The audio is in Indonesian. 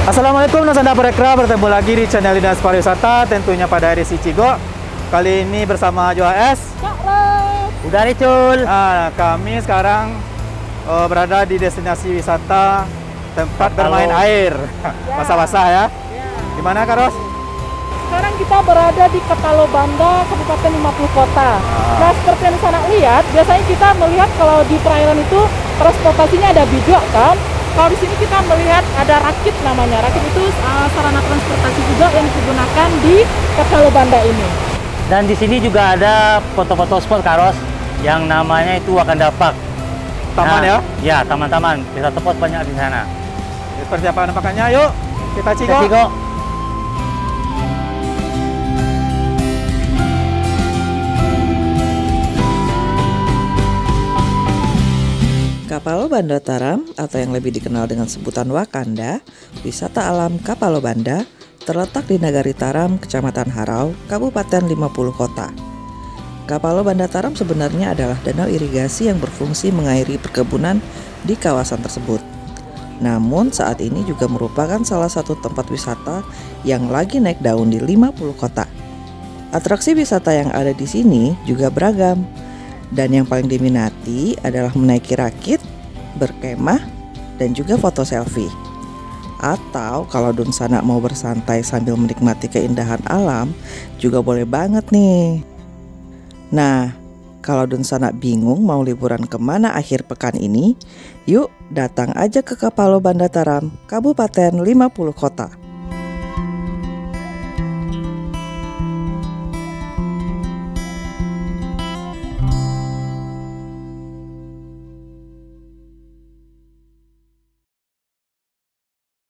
Assalamualaikum Nusantara Parekraf, bertemu lagi di channel Dinas Pariwisata, tentunya pada edisi Cigo. Kali ini bersama Joas, udah Ricul. Kami sekarang berada di destinasi wisata tempat bermain air, basah-basah ya. Di mana Kak Ros? Sekarang kita berada di Kapalo Banda, Kabupaten 50 Kota. Nah, seperti yang sana lihat, biasanya kita melihat kalau di perairan itu transportasinya ada bijak kan. Kalau di sini kita melihat ada rakit namanya. Rakit itu sarana transportasi juga yang digunakan di Kapalo Banda ini. Dan di sini juga ada foto-foto spot Karos yang namanya itu Wakanda Park. Taman ya? Ya, taman-taman. Bisa spot banyak di sana. Seperti apa nampakannya? Yuk, kita Cigo. Kita Cigo. Kapalo Banda Taram atau yang lebih dikenal dengan sebutan Wakanda, wisata alam Kapalo Banda terletak di Nagari Taram, Kecamatan Harau, Kabupaten 50 Kota. Kapalo Banda Taram sebenarnya adalah danau irigasi yang berfungsi mengairi perkebunan di kawasan tersebut. Namun saat ini juga merupakan salah satu tempat wisata yang lagi naik daun di 50 kota. Atraksi wisata yang ada di sini juga beragam. Dan yang paling diminati adalah menaiki rakit, berkemah, dan juga foto selfie. Atau kalau Dun Sanak mau bersantai sambil menikmati keindahan alam, juga boleh banget nih. Nah, kalau Dun Sanak bingung mau liburan kemana akhir pekan ini, yuk datang aja ke Kapalo Banda Taram, Kabupaten 50 Kota.